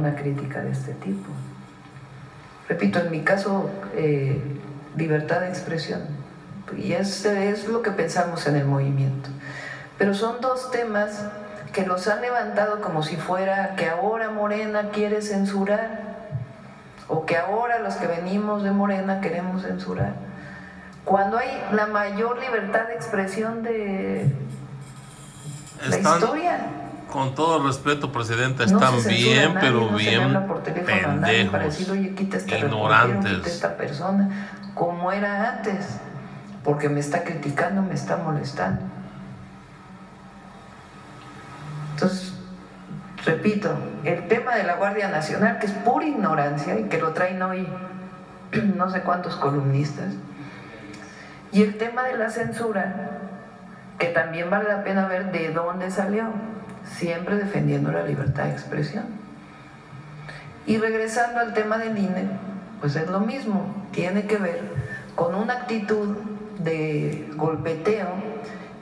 una crítica de este tipo. Repito, en mi caso, libertad de expresión, y es lo que pensamos en el movimiento. Pero son dos temas que los han levantado como si fuera que ahora Morena quiere censurar, o que ahora los que venimos de Morena queremos censurar, cuando hay la mayor libertad de expresión de la historia. Con todo respeto, Presidenta, están bien, pero bien pendejos, para decir, oye, quita ignorantes. Quita esta persona, como era antes, porque me está criticando, me está molestando. Entonces, repito, el tema de la Guardia Nacional, que es pura ignorancia y que lo traen hoy no sé cuántos columnistas, y el tema de la censura, que también vale la pena ver de dónde salió, siempre defendiendo la libertad de expresión. Y regresando al tema del INE, pues es lo mismo, tiene que ver con una actitud de golpeteo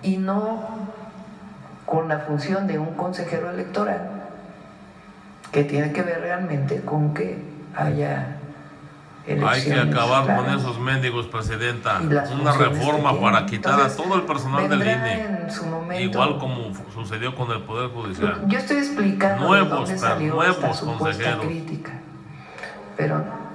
y no con la función de un consejero electoral, que tiene que ver realmente con que haya elecciones. Hay que acabar con esos mendigos, Presidenta. Una reforma para quitar a todo el personal del INE, igual como sucedió con el Poder Judicial. Yo estoy explicando nuevos consejeros, crítica, pero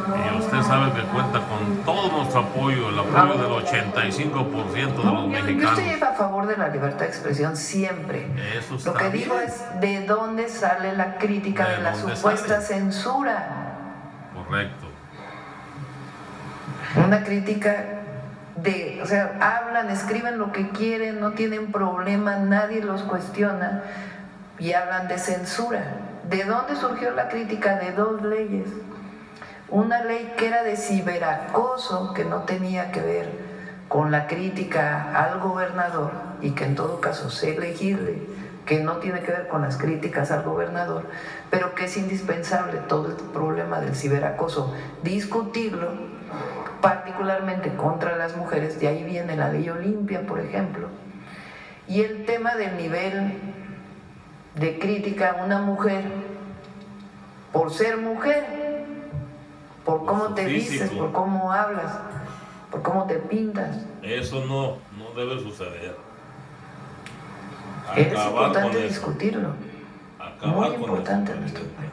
y usted sabe que cuenta con todo nuestro apoyo, el apoyo del 85% de los mexicanos. Yo estoy a favor de la libertad de expresión siempre. Eso está Lo que bien. digo es de dónde sale la crítica de la supuesta censura. Correcto. Una crítica o sea, hablan, escriben lo que quieren, no tienen problema, nadie los cuestiona, y hablan de censura. ¿De dónde surgió la crítica? De dos leyes. Una ley que era de ciberacoso, que no tenía que ver con la crítica al gobernador, y que en todo caso sé elegirle, que no tiene que ver con las críticas al gobernador, pero que es indispensable todo el problema del ciberacoso, discutirlo, particularmente contra las mujeres. De ahí viene la ley Olimpia, por ejemplo, y el tema del nivel de crítica a una mujer por ser mujer, por cómo te vistes, por cómo hablas, por cómo te pintas. Eso no debe suceder. Es importante discutirlo. Muy importante en nuestro país.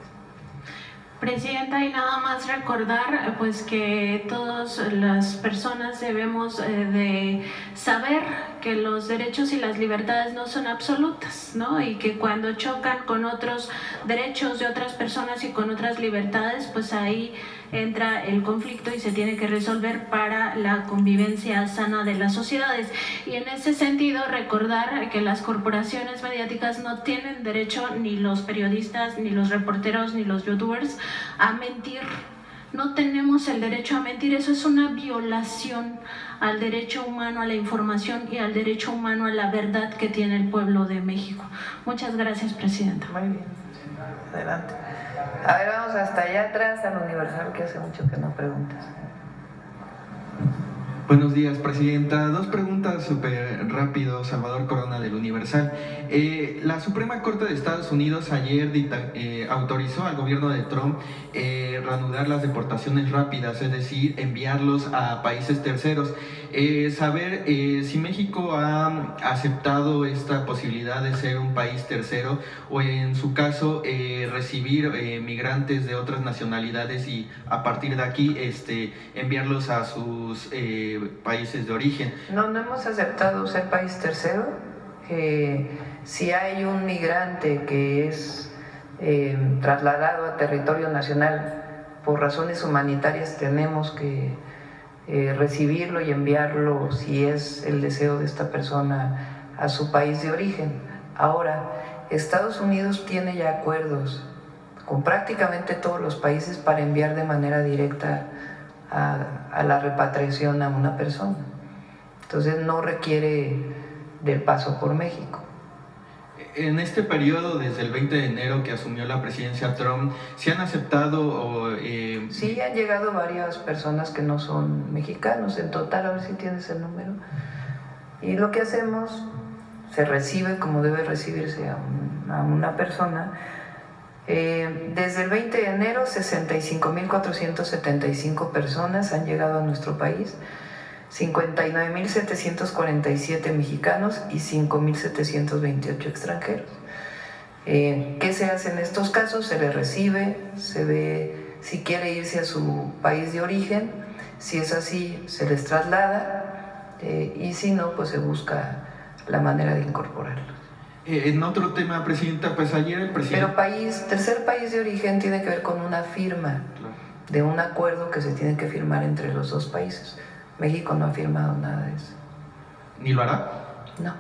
Presidenta, y nada más recordar pues que todas las personas debemos de saber que los derechos y las libertades no son absolutas, ¿no? Y que cuando chocan con otros derechos de otras personas y con otras libertades, pues ahí entra el conflicto y se tiene que resolver para la convivencia sana de las sociedades. Y en ese sentido, recordar que las corporaciones mediáticas no tienen derecho, ni los periodistas, ni los reporteros, ni los youtubers, a mentir. No tenemos el derecho a mentir. Eso es una violación al derecho humano a la información y al derecho humano a la verdad que tiene el pueblo de México. Muchas gracias, Presidenta. Muy bien. Adelante. A ver, vamos hasta allá atrás al Universal, que hace mucho que no preguntas. Buenos días, Presidenta. Dos preguntas súper rápido. Salvador Corona, del Universal. La Suprema Corte de Estados Unidos ayer autorizó al gobierno de Trump reanudar las deportaciones rápidas, es decir, enviarlos a países terceros. Saber si México ha aceptado esta posibilidad de ser un país tercero, o en su caso recibir migrantes de otras nacionalidades y a partir de aquí enviarlos a sus países de origen. No hemos aceptado ser país tercero. Si hay un migrante que es trasladado a territorio nacional por razones humanitarias, tenemos que recibirlo y enviarlo, si es el deseo de esta persona, a su país de origen. Ahora, Estados Unidos tiene ya acuerdos con prácticamente todos los países para enviar de manera directa a la repatriación a una persona. Entonces no requiere del paso por México. En este periodo, desde el 20 de enero que asumió la presidencia Trump, ¿se han aceptado? Sí, han llegado varias personas que no son mexicanos, en total, a ver si tienes el número. Y lo que hacemos, se recibe como debe recibirse a una persona. Desde el 20 de enero, 65.475 personas han llegado a nuestro país, 59.747 mexicanos y 5.728 extranjeros. ¿Qué se hace en estos casos? Se le recibe, se ve si quiere irse a su país de origen, si es así se les traslada y si no, pues se busca la manera de incorporarlos. En otro tema, Presidenta, pues ayer el presidente... Pero tercer país de origen tiene que ver con una firma de un acuerdo que se tiene que firmar entre los dos países. México no ha firmado nada de eso. ¿Ni lo hará? No.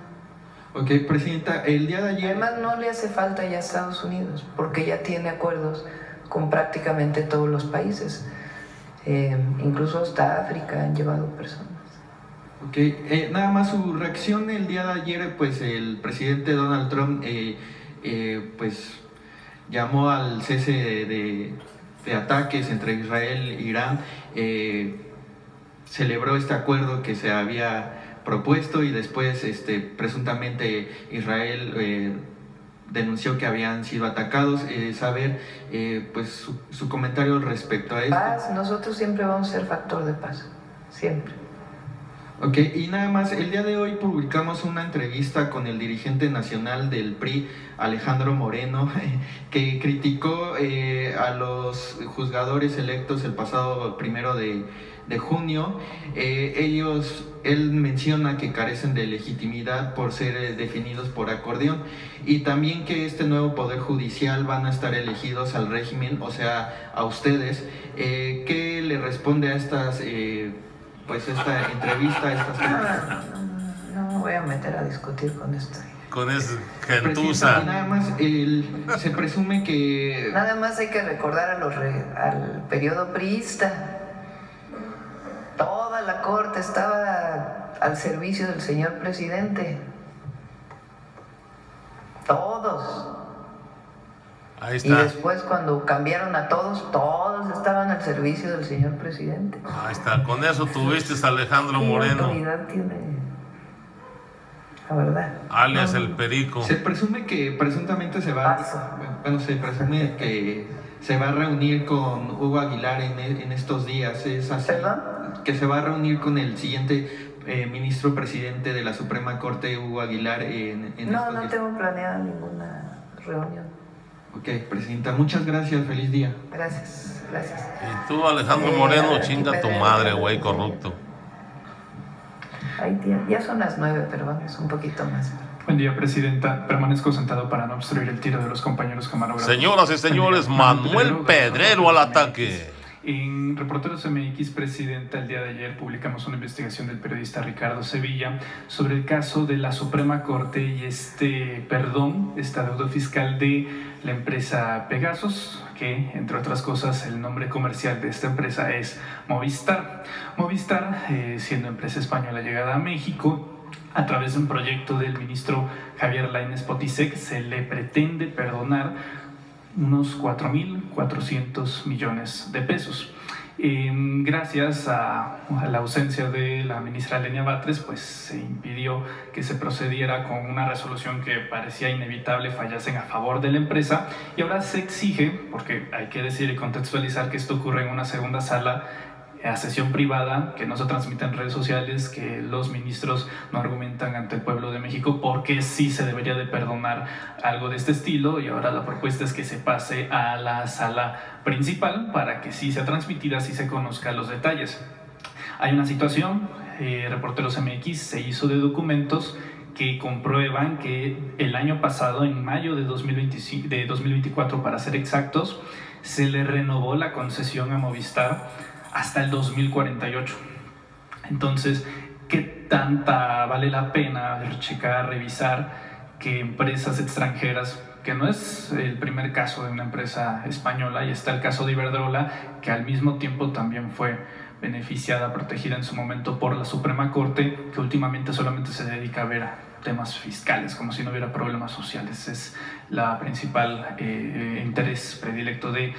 Ok, Presidenta, el día de ayer... Además no le hace falta ya a Estados Unidos, porque ya tiene acuerdos con prácticamente todos los países. Incluso hasta África han llevado personas. Ok, nada más su reacción el día de ayer, pues el presidente Donald Trump pues llamó al cese de ataques entre Israel e Irán, celebró este acuerdo que se había propuesto y después presuntamente Israel denunció que habían sido atacados. Saber pues su comentario respecto a esto. Paz, nosotros siempre vamos a ser factor de paz, siempre. Ok, y nada más, el día de hoy publicamos una entrevista con el dirigente nacional del PRI, Alejandro Moreno, que criticó a los juzgadores electos el pasado 1 de junio. Él menciona que carecen de legitimidad por ser definidos por acordeón y también que este nuevo poder judicial van a estar elegidos al régimen, o sea, a ustedes. ¿Qué le responde a estas... pues esta entrevista, estas cosas? No me voy a meter a discutir con esto. Con esa Presidenta, gentuza. y nada más, se presume que... Nada más hay que recordar al periodo priista. Toda la corte estaba al servicio del señor presidente. Todos. Ahí Y está. después cuando cambiaron a todos estaban al servicio del señor presidente. Ahí está. Con eso tuviste a Alejandro ¿Qué Moreno, autoridad tiene? La verdad. alias No, el Perico. Se presume que presuntamente se va... Paso. Bueno, se presume que se va a reunir con Hugo Aguilar en estos días. ¿Es así? ¿Perdón? Que se va a reunir con el siguiente ministro presidente de la Suprema Corte, Hugo Aguilar, en No, estos no días. tengo planeada ninguna reunión. Ok, Presidenta, muchas gracias, feliz día. Gracias, gracias. Y tú, Alejandro Moreno, chinga tu madre, güey, corrupto. Ahí tiene. Ya son las 9, pero vamos un poquito más. Buen día, Presidenta. Permanezco sentado para no obstruir el tiro de los compañeros camarógrafos. Señoras y señores, Manuel Pedrero al ataque. En Reporteros MX, Presidenta, el día de ayer publicamos una investigación del periodista Ricardo Sevilla sobre el caso de la Suprema Corte y esta deuda fiscal de la empresa Pegasus, que entre otras cosas el nombre comercial de esta empresa es Movistar. Movistar, siendo empresa española llegada a México, a través de un proyecto del ministro Javier Lainez Potisek, se le pretende perdonar unos 4.400 millones de pesos. Gracias a la ausencia de la ministra Lenia Batres, pues se impidió que se procediera con una resolución que parecía inevitable fallasen a favor de la empresa, y ahora se exige, porque hay que decir y contextualizar que esto ocurre en una segunda sala a sesión privada, que no se transmite en redes sociales, que los ministros no argumentan ante el pueblo de México porque sí se debería de perdonar algo de este estilo, y ahora la propuesta es que se pase a la sala principal para que sí sea transmitida, sí se conozcan los detalles. Hay una situación, Reporteros MX se hizo de documentos que comprueban que el año pasado, en mayo de 2024 para ser exactos, se le renovó la concesión a Movistar hasta el 2048. Entonces, ¿qué tanta vale la pena checar, revisar que empresas extranjeras, que no es el primer caso de una empresa española, y está el caso de Iberdrola, que al mismo tiempo también fue beneficiada, protegida en su momento por la Suprema Corte, que últimamente solamente se dedica a ver temas fiscales, como si no hubiera problemas sociales? Es la principal interés predilecto de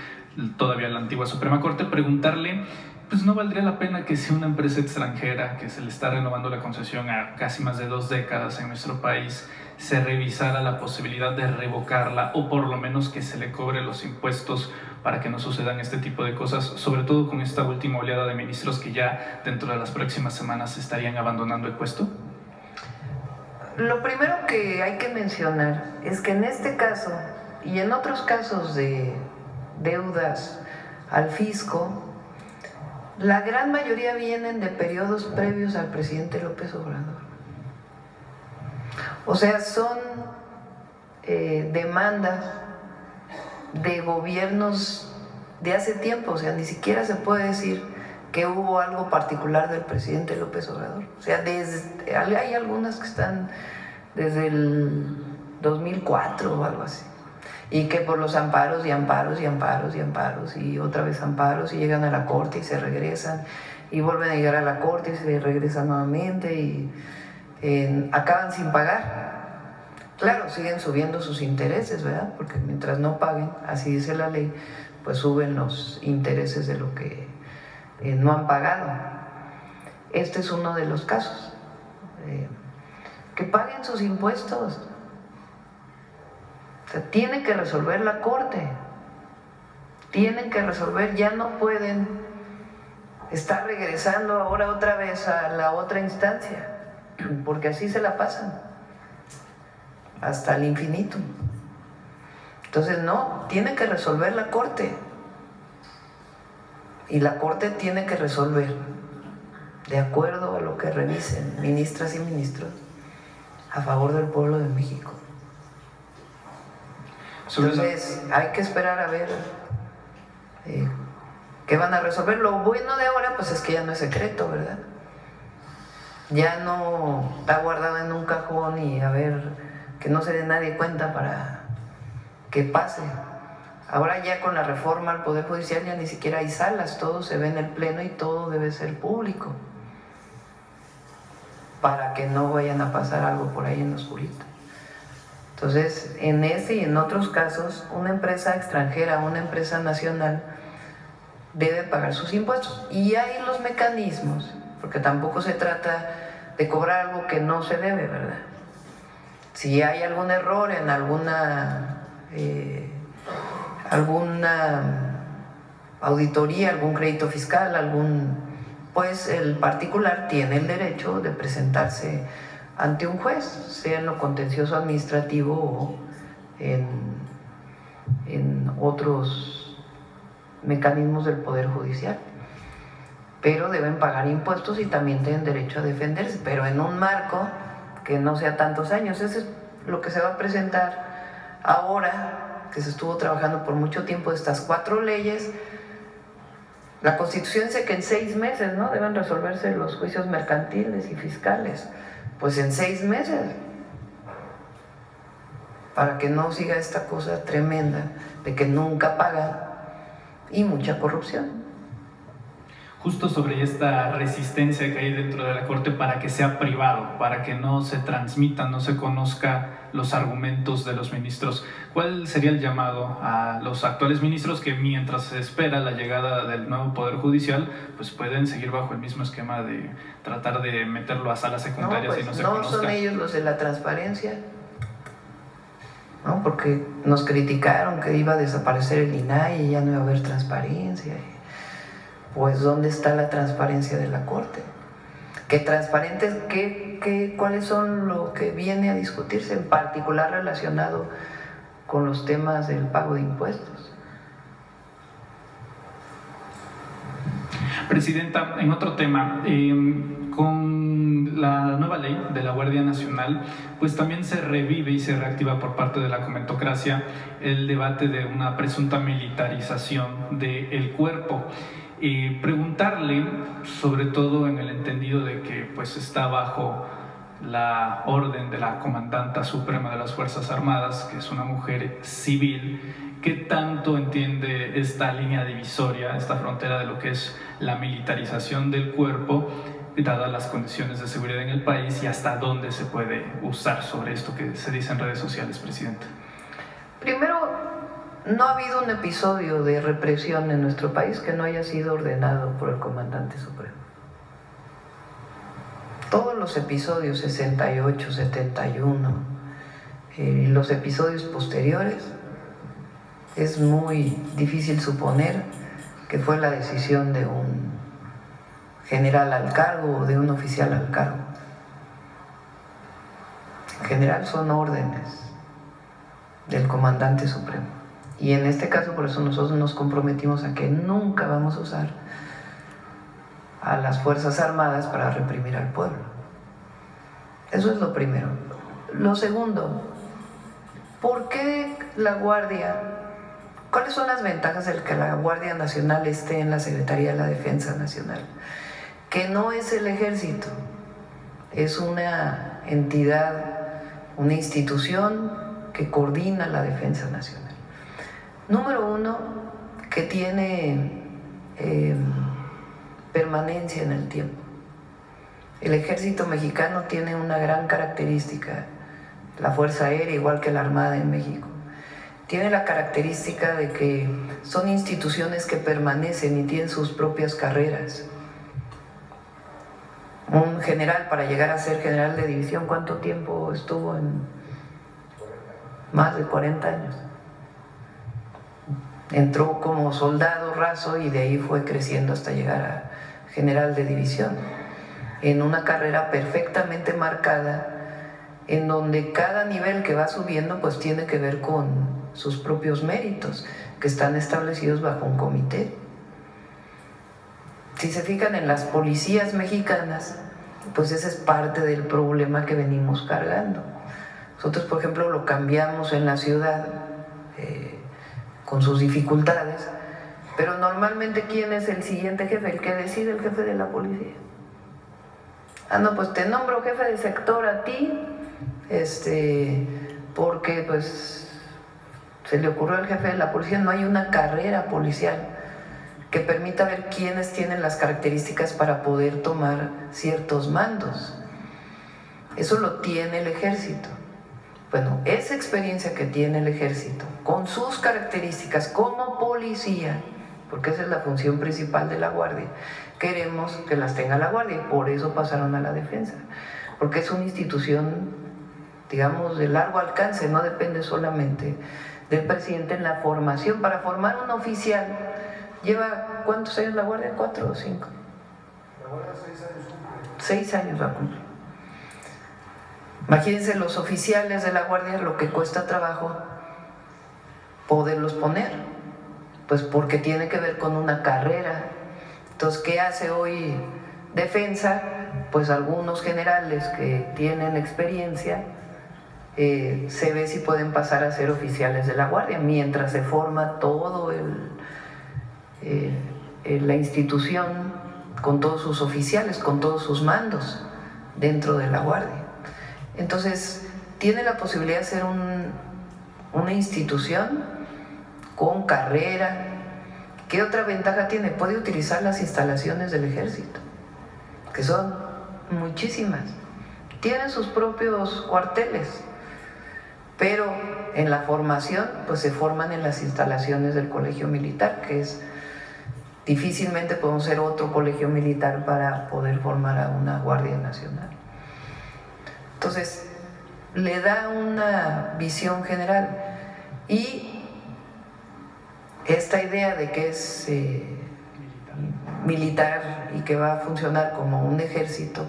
todavía la antigua Suprema Corte. Preguntarle, pues no valdría la pena que si una empresa extranjera que se le está renovando la concesión a casi más de 2 décadas en nuestro país se revisara la posibilidad de revocarla o por lo menos que se le cobre los impuestos para que no sucedan este tipo de cosas, sobre todo con esta última oleada de ministros que ya dentro de las próximas semanas estarían abandonando el puesto? Lo primero que hay que mencionar es que en este caso y en otros casos de deudas al fisco, la gran mayoría vienen de periodos previos al presidente López Obrador. O sea, son demandas de gobiernos de hace tiempo, o sea, ni siquiera se puede decir que hubo algo particular del presidente López Obrador. O sea, hay algunas que están desde el 2004 o algo así, y que por los amparos y amparos y amparos y amparos y otra vez amparos y llegan a la corte y se regresan y vuelven a llegar a la corte y se regresan nuevamente y acaban sin pagar. Claro, siguen subiendo sus intereses, ¿verdad? Porque mientras no paguen, así dice la ley, pues suben los intereses de lo que no han pagado. Este es uno de los casos. Que paguen sus impuestos. O sea, tiene que resolver la corte. Tienen que resolver, ya no pueden estar regresando ahora otra vez a la otra instancia, porque así se la pasan hasta el infinito. Entonces no, tiene que resolver la corte y la corte tiene que resolver de acuerdo a lo que revisen ministras y ministros a favor del pueblo de México. Entonces hay que esperar a ver qué van a resolver. Lo bueno de ahora pues es que ya no es secreto, ¿verdad? Ya no está guardado en un cajón y a ver que no se dé nadie cuenta para que pase. Ahora ya con la reforma al Poder Judicial ya ni siquiera hay salas, todo se ve en el Pleno y todo debe ser público para que no vayan a pasar algo por ahí en lo oscurito. Entonces, en este y en otros casos, una empresa extranjera, una empresa nacional debe pagar sus impuestos. Y hay los mecanismos, porque tampoco se trata de cobrar algo que no se debe, ¿verdad? Si hay algún error en alguna auditoría, algún crédito fiscal, pues el particular tiene el derecho de presentarse ante un juez, sea en lo contencioso administrativo o en otros mecanismos del Poder Judicial. Pero deben pagar impuestos y también tienen derecho a defenderse, pero en un marco que no sea tantos años. Eso es lo que se va a presentar ahora, que se estuvo trabajando por mucho tiempo de estas 4 leyes. La Constitución dice que en 6 meses, ¿no?, deben resolverse los juicios mercantiles y fiscales. Pues en 6 meses, para que no siga esta cosa tremenda de que nunca pagan y mucha corrupción. Justo sobre esta resistencia que hay dentro de la Corte para que sea privado, para que no se transmita, no se conozca los argumentos de los ministros, ¿cuál sería el llamado a los actuales ministros que mientras se espera la llegada del nuevo Poder Judicial, pues pueden seguir bajo el mismo esquema de tratar de meterlo a salas secundarias y no se conozca? No son ellos los de la transparencia, ¿no? Porque nos criticaron que iba a desaparecer el INAI y ya no iba a haber transparencia. Pues ¿dónde está la transparencia de la Corte? ¿Qué transparentes, cuáles son lo que viene a discutirse, en particular relacionado con los temas del pago de impuestos? Presidenta, en otro tema, con la nueva ley de la Guardia Nacional, pues también se revive y se reactiva por parte de la comentocracia el debate de una presunta militarización del cuerpo. Y preguntarle, sobre todo en el entendido de que pues está bajo la orden de la Comandanta Suprema de las Fuerzas Armadas, que es una mujer civil, ¿qué tanto entiende esta línea divisoria, esta frontera de lo que es la militarización del cuerpo, dadas las condiciones de seguridad en el país, y hasta dónde se puede usar sobre esto que se dice en redes sociales, Presidenta? Primero, no ha habido un episodio de represión en nuestro país que no haya sido ordenado por el Comandante Supremo. Todos los episodios, 68, 71, los episodios posteriores, es muy difícil suponer que fue la decisión de un general al cargo o de un oficial al cargo. En general son órdenes del comandante supremo. Y en este caso, por eso nosotros nos comprometimos a que nunca vamos a usar a las Fuerzas Armadas para reprimir al pueblo. Eso es lo primero. Lo segundo, ¿por qué la Guardia? ¿Cuáles son las ventajas de que la Guardia Nacional esté en la Secretaría de la Defensa Nacional? Que no es el ejército, es una entidad, una institución que coordina la defensa nacional. Número uno, que tiene permanencia en el tiempo. El ejército mexicano tiene una gran característica, la Fuerza Aérea, igual que la Armada en México. Tiene la característica de que son instituciones que permanecen y tienen sus propias carreras. Un general, para llegar a ser general de división, ¿cuánto tiempo estuvo? Más de 40 años. Entró como soldado raso y de ahí fue creciendo hasta llegar a general de división, en una carrera perfectamente marcada, en donde cada nivel que va subiendo pues tiene que ver con sus propios méritos, que están establecidos bajo un comité. Si se fijan en las policías mexicanas, pues ese es parte del problema que venimos cargando. Nosotros, por ejemplo, lo cambiamos en la ciudad, con sus dificultades, pero normalmente, ¿quién es el siguiente jefe? El que decide, el jefe de la policía. Ah, no, pues te nombro jefe de sector a ti, porque pues se le ocurrió al jefe de la policía. No hay una carrera policial que permita ver quiénes tienen las características para poder tomar ciertos mandos. Eso lo tiene el ejército. Bueno, esa experiencia que tiene el ejército, con sus características como policía, porque esa es la función principal de la Guardia, queremos que las tenga la Guardia, y por eso pasaron a la defensa, porque es una institución, digamos, de largo alcance, no depende solamente del presidente en la formación. Para formar un oficial, ¿lleva cuántos años la Guardia? ¿4 o 5? La Guardia 6 años cumple. 6 años va a cumplir. Imagínense los oficiales de la Guardia, lo que cuesta trabajo poderlos poner, pues porque tiene que ver con una carrera. Entonces, ¿qué hace hoy defensa? Pues algunos generales que tienen experiencia, se ve si pueden pasar a ser oficiales de la Guardia, mientras se forma todo la institución con todos sus oficiales, con todos sus mandos dentro de la Guardia. Entonces, tiene la posibilidad de ser una institución con carrera. ¿Qué otra ventaja tiene? Puede utilizar las instalaciones del ejército, que son muchísimas. Tienen sus propios cuarteles, pero en la formación pues se forman en las instalaciones del colegio militar, que es difícilmente podemos ser otro colegio militar para poder formar a una Guardia Nacional. Entonces, le da una visión general, y esta idea de que es militar y que va a funcionar como un ejército,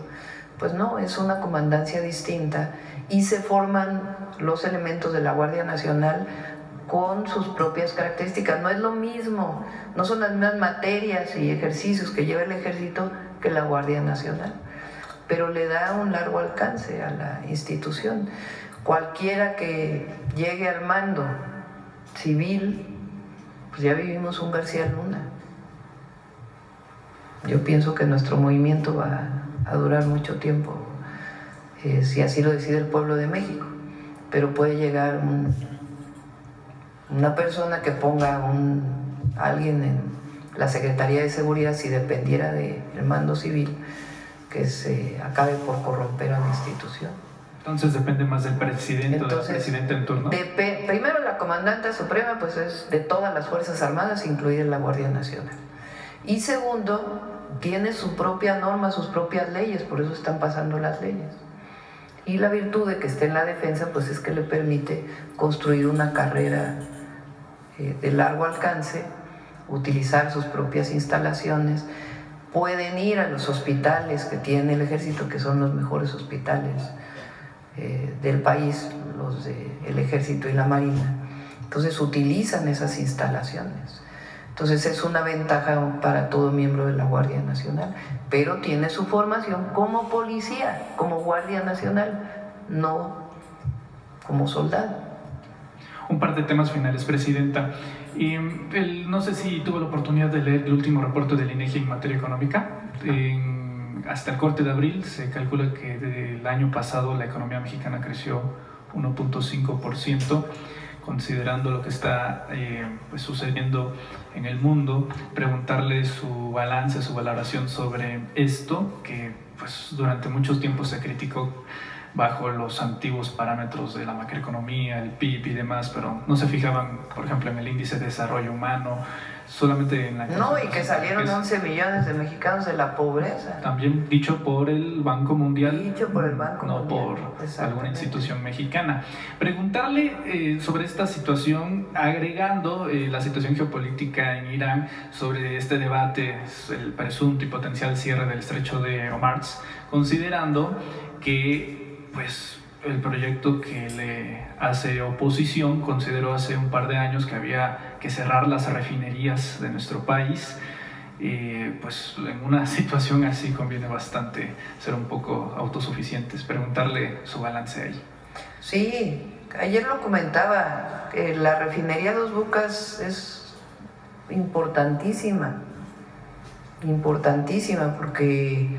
pues no, es una comandancia distinta, y se forman los elementos de la Guardia Nacional con sus propias características. No es lo mismo, no son las mismas materias y ejercicios que lleva el ejército que la Guardia Nacional, pero le da un largo alcance a la institución. Cualquiera que llegue al mando civil, pues ya vivimos un García Luna. Yo pienso que nuestro movimiento va a durar mucho tiempo, si así lo decide el pueblo de México, pero puede llegar una persona que ponga a alguien en la Secretaría de Seguridad, si dependiera del mando civil, que se acabe por corromper a la institución. Entonces depende más del presidente o del presidente en turno. Primero, la comandante suprema pues es de todas las Fuerzas Armadas, incluida la Guardia Nacional. Y segundo, tiene su propia norma, sus propias leyes, por eso están pasando las leyes. Y la virtud de que esté en la defensa, pues es que le permite construir una carrera de largo alcance, utilizar sus propias instalaciones, pueden ir a los hospitales que tiene el ejército, que son los mejores hospitales del país, los del ejército y la marina. Entonces utilizan esas instalaciones. Entonces es una ventaja para todo miembro de la Guardia Nacional, pero tiene su formación como policía, como Guardia Nacional, no como soldado. Un par de temas finales, Presidenta. No sé si tuvo la oportunidad de leer el último reporte del INEGI en materia económica. Hasta el corte de abril se calcula que del año pasado la economía mexicana creció 1.5%. Considerando lo que está pues sucediendo en el mundo, preguntarle su balance, su valoración sobre esto, que pues durante mucho tiempo se criticó bajo los antiguos parámetros de la macroeconomía, el PIB y demás, pero no se fijaban, por ejemplo, en el índice de desarrollo humano, solamente en la... No, y que salieron 11 millones de mexicanos de la pobreza. También dicho por el Banco Mundial. Dicho por el Banco no Mundial. Por alguna institución mexicana. Preguntarle sobre esta situación, agregando la situación geopolítica en Irán, sobre este debate, el presunto y potencial cierre del estrecho de Hormuz, considerando que pues el proyecto que le hace oposición consideró hace un par de años que había que cerrar las refinerías de nuestro país. Pues en una situación así conviene bastante ser un poco autosuficientes. Preguntarle su balance ahí. Sí, ayer lo comentaba, que la refinería Dos Bocas es importantísima porque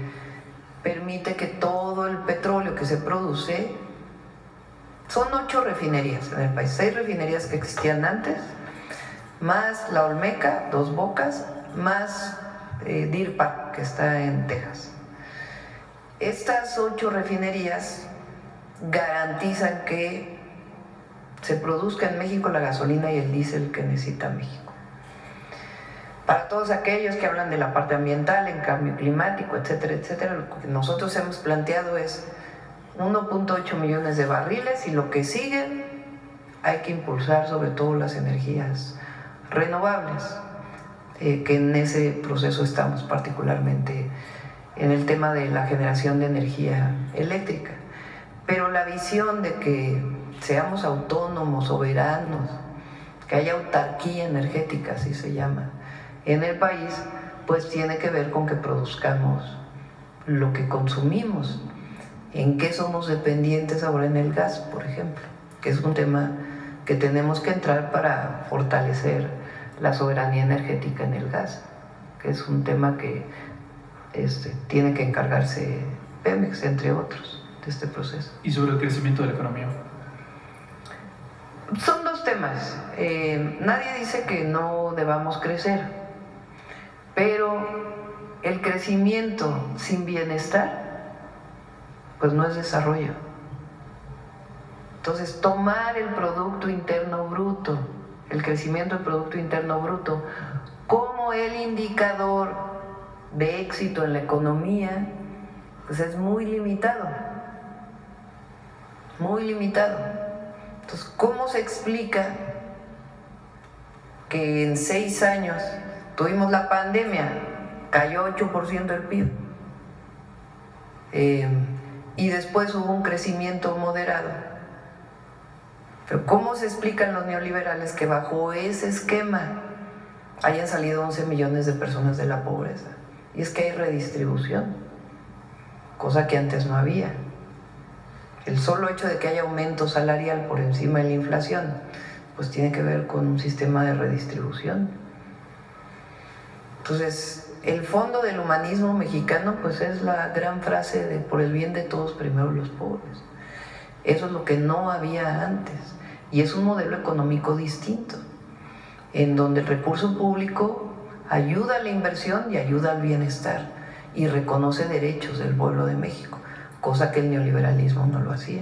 permite que todo el petróleo que se produce, son 8 refinerías en el país, 6 refinerías que existían antes, más la Olmeca, Dos Bocas, más Deer Park, que está en Texas. Estas 8 refinerías garantizan que se produzca en México la gasolina y el diésel que necesita México. Para todos aquellos que hablan de la parte ambiental, en cambio climático, etcétera, etcétera, lo que nosotros hemos planteado es 1.8 millones de barriles y lo que sigue hay que impulsar sobre todo las energías renovables, que en ese proceso estamos particularmente en el tema de la generación de energía eléctrica. Pero la visión de que seamos autónomos, soberanos, que haya autarquía energética, así se llama, en el país, pues tiene que ver con que produzcamos lo que consumimos. ¿En qué somos dependientes ahora en el gas, por ejemplo? Que es un tema que tenemos que entrar para fortalecer la soberanía energética en el gas, que es un tema que tiene que encargarse Pemex, entre otros, de este proceso. ¿Y sobre el crecimiento de la economía? Son 2 temas. Nadie dice que no debamos crecer, pero el crecimiento sin bienestar pues no es desarrollo. Entonces, tomar el Producto Interno Bruto, el crecimiento del Producto Interno Bruto, como el indicador de éxito en la economía, pues es muy limitado. Muy limitado. Entonces, ¿cómo se explica que en 6 años tuvimos la pandemia, cayó 8% el PIB? Y después hubo un crecimiento moderado. Pero ¿cómo se explican los neoliberales que bajo ese esquema hayan salido 11 millones de personas de la pobreza? Y es que hay redistribución, cosa que antes no había. El solo hecho de que haya aumento salarial por encima de la inflación, pues tiene que ver con un sistema de redistribución. Entonces, el fondo del humanismo mexicano pues es la gran frase de por el bien de todos, primero los pobres. Eso es lo que no había antes y es un modelo económico distinto, en donde el recurso público ayuda a la inversión y ayuda al bienestar y reconoce derechos del pueblo de México, cosa que el neoliberalismo no lo hacía.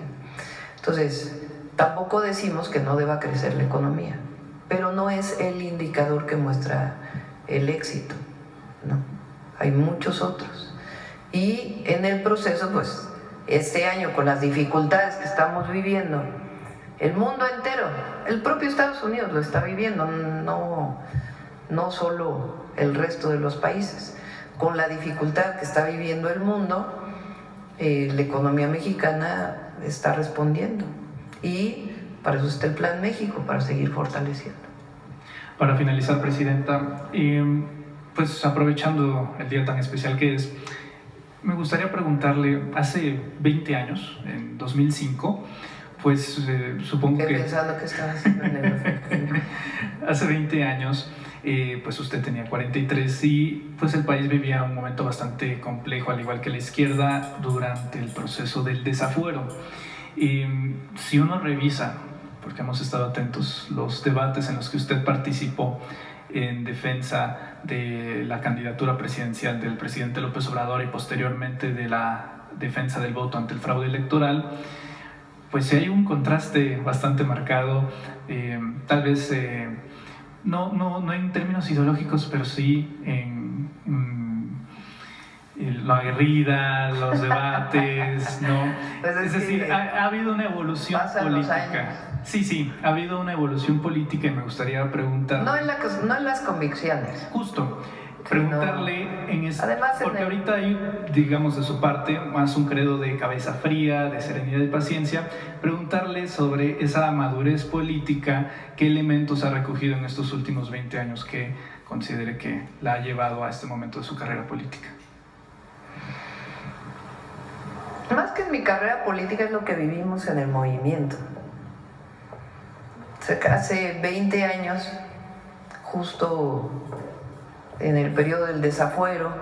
Entonces, tampoco decimos que no deba crecer la economía, pero no es el indicador que muestra el éxito. No, hay muchos otros. Y en el proceso, pues, este año con las dificultades que estamos viviendo, el mundo entero, el propio Estados Unidos lo está viviendo, no solo el resto de los países. Con la dificultad que está viviendo el mundo, la economía mexicana está respondiendo, y para eso está el Plan México, para seguir fortaleciendo. Para finalizar, Presidenta, pues aprovechando el día tan especial que es, me gustaría preguntarle, hace 20 años, en 2005, pues supongo que... pensando que estaba haciendo en el... Hace 20 años, pues usted tenía 43 y pues el país vivía un momento bastante complejo, al igual que la izquierda, durante el proceso del desafuero. Si uno revisa, porque hemos estado atentos, los debates en los que usted participó en defensa de la candidatura presidencial del presidente López Obrador y posteriormente de la defensa del voto ante el fraude electoral, pues sí hay un contraste bastante marcado, tal vez no en términos ideológicos, pero sí en la aguerrida, los debates, ¿no? Pues es decir, ha habido una evolución política. Sí, ha habido una evolución política y me gustaría preguntar... No en las convicciones. Justo, preguntarle en esto, Además, porque ahorita hay, digamos, de su parte, más un credo de cabeza fría, de serenidad y paciencia, preguntarle sobre esa madurez política, qué elementos ha recogido en estos últimos 20 años que considere que la ha llevado a este momento de su carrera política. Más que en mi carrera política es lo que vivimos en el movimiento. Hace 20 años, justo en el periodo del desafuero,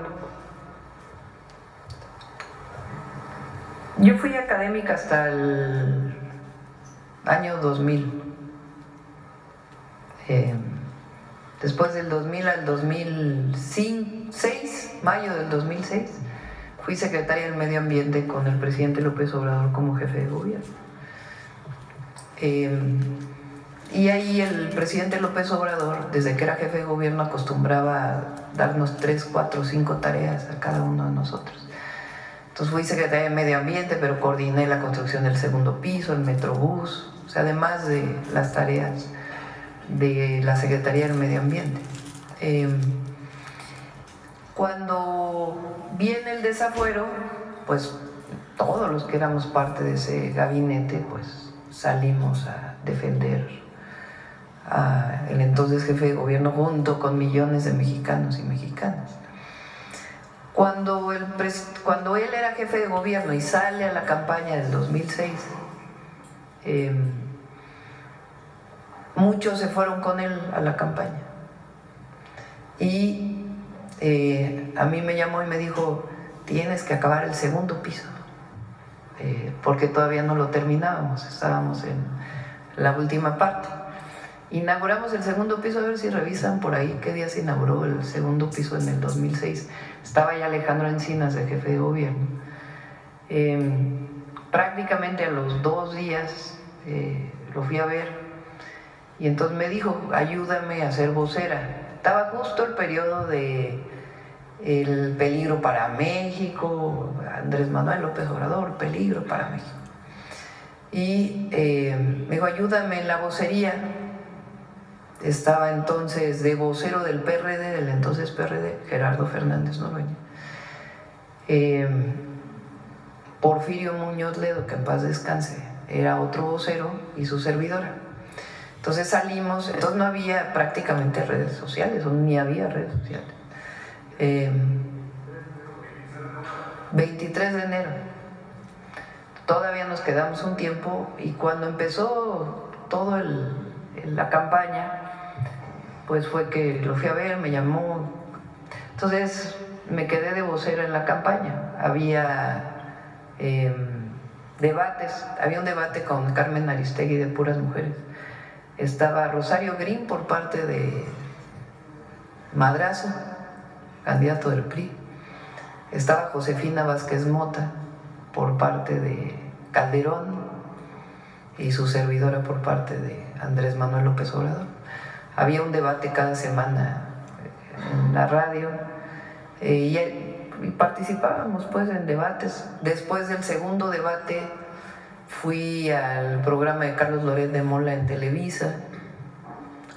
yo fui académica hasta el año 2000. Después del 2000 al 2006, mayo del 2006, fui secretaria del Medio Ambiente con el presidente López Obrador como jefe de gobierno. Y ahí el presidente López Obrador, desde que era jefe de gobierno, acostumbraba a darnos 3, 4, 5 tareas a cada uno de nosotros. Entonces fui secretaria de Medio Ambiente, pero coordiné la construcción del segundo piso, el Metrobús, o sea, además de las tareas de la Secretaría del Medio Ambiente. Cuando viene el desafuero, pues todos los que éramos parte de ese gabinete, pues salimos a defender el entonces jefe de gobierno junto con millones de mexicanos y mexicanas. Cuando él era jefe de gobierno y sale a la campaña del 2006, muchos se fueron con él a la campaña. Y a mí me llamó y me dijo, tienes que acabar el segundo piso, porque todavía no lo terminábamos, estábamos en la última parte. Inauguramos el segundo piso, a ver si revisan por ahí qué día se inauguró el segundo piso en el 2006. Estaba ya Alejandro Encinas de jefe de gobierno. Prácticamente a los 2 días lo fui a ver y entonces me dijo, ayúdame a ser vocera. Estaba justo el periodo de el peligro para México, Andrés Manuel López Obrador, peligro para México. Y me dijo, ayúdame en la vocería. Estaba entonces de vocero del PRD, del entonces PRD, Gerardo Fernández Noroña. Porfirio Muñoz Ledo, que en paz descanse, era otro vocero y su servidora. Entonces salimos, entonces no había prácticamente redes sociales, o ni había redes sociales. 23 de enero. Todavía nos quedamos un tiempo y cuando empezó todo la campaña, pues fue que lo fui a ver, me llamó. Entonces me quedé de vocera en la campaña. Había debates, había un debate con Carmen Aristegui de Puras Mujeres. Estaba Rosario Green por parte de Madrazo, candidato del PRI. Estaba Josefina Vázquez Mota por parte de Calderón y su servidora por parte de Andrés Manuel López Obrador. Había un debate cada semana en la radio y y participábamos pues en debates. Después del segundo debate fui al programa de Carlos Loret de Mola en Televisa,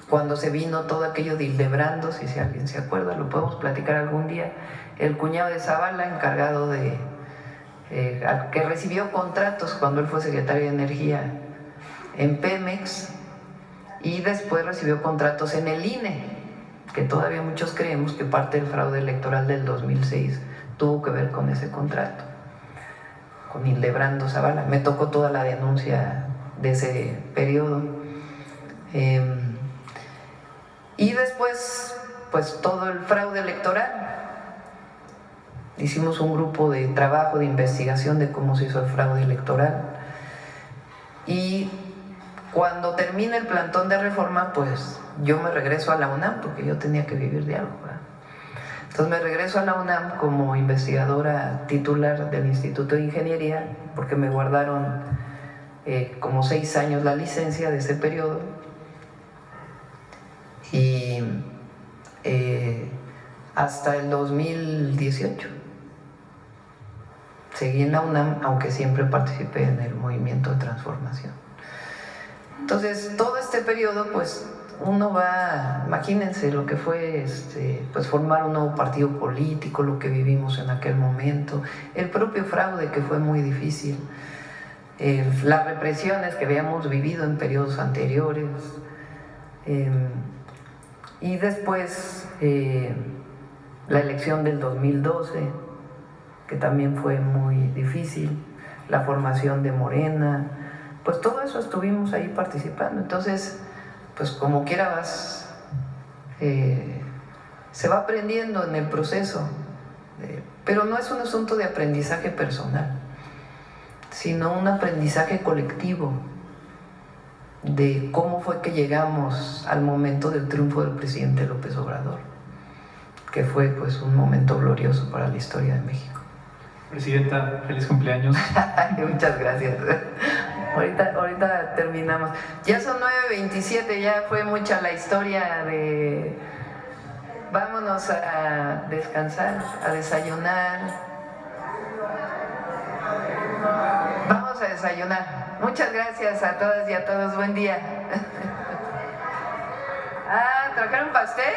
cuando se vino todo aquello de Hildebrando, si alguien se acuerda, lo podemos platicar algún día, el cuñado de Zavala, encargado de, que recibió contratos cuando él fue secretario de Energía en Pemex, y después recibió contratos en el INE, que todavía muchos creemos que parte del fraude electoral del 2006 tuvo que ver con ese contrato, con Hildebrando Zavala. Me tocó toda la denuncia de ese periodo. Y después, pues todo el fraude electoral. Hicimos un grupo de trabajo, de investigación de cómo se hizo el fraude electoral. Y cuando termina el plantón de reforma, pues yo me regreso a la UNAM, porque yo tenía que vivir de algo, ¿verdad? Entonces me regreso a la UNAM como investigadora titular del Instituto de Ingeniería, porque me guardaron como 6 años la licencia de ese periodo. Y hasta el 2018 seguí en la UNAM, aunque siempre participé en el movimiento de transformación. Entonces, todo este periodo, pues, uno va, imagínense lo que fue pues formar un nuevo partido político, lo que vivimos en aquel momento, el propio fraude, que fue muy difícil, las represiones que habíamos vivido en periodos anteriores, y después la elección del 2012, que también fue muy difícil, la formación de Morena, pues todo eso estuvimos ahí participando. Entonces, pues como quiera vas, se va aprendiendo en el proceso, pero no es un asunto de aprendizaje personal, sino un aprendizaje colectivo de cómo fue que llegamos al momento del triunfo del presidente López Obrador, que fue pues un momento glorioso para la historia de México. Presidenta, feliz cumpleaños. Muchas gracias. Ahorita terminamos. Ya son 9:27, ya fue mucha la historia de... Vámonos a descansar, a desayunar. Vamos a desayunar. Muchas gracias a todas y a todos. Buen día. ¿Trajeron pastel?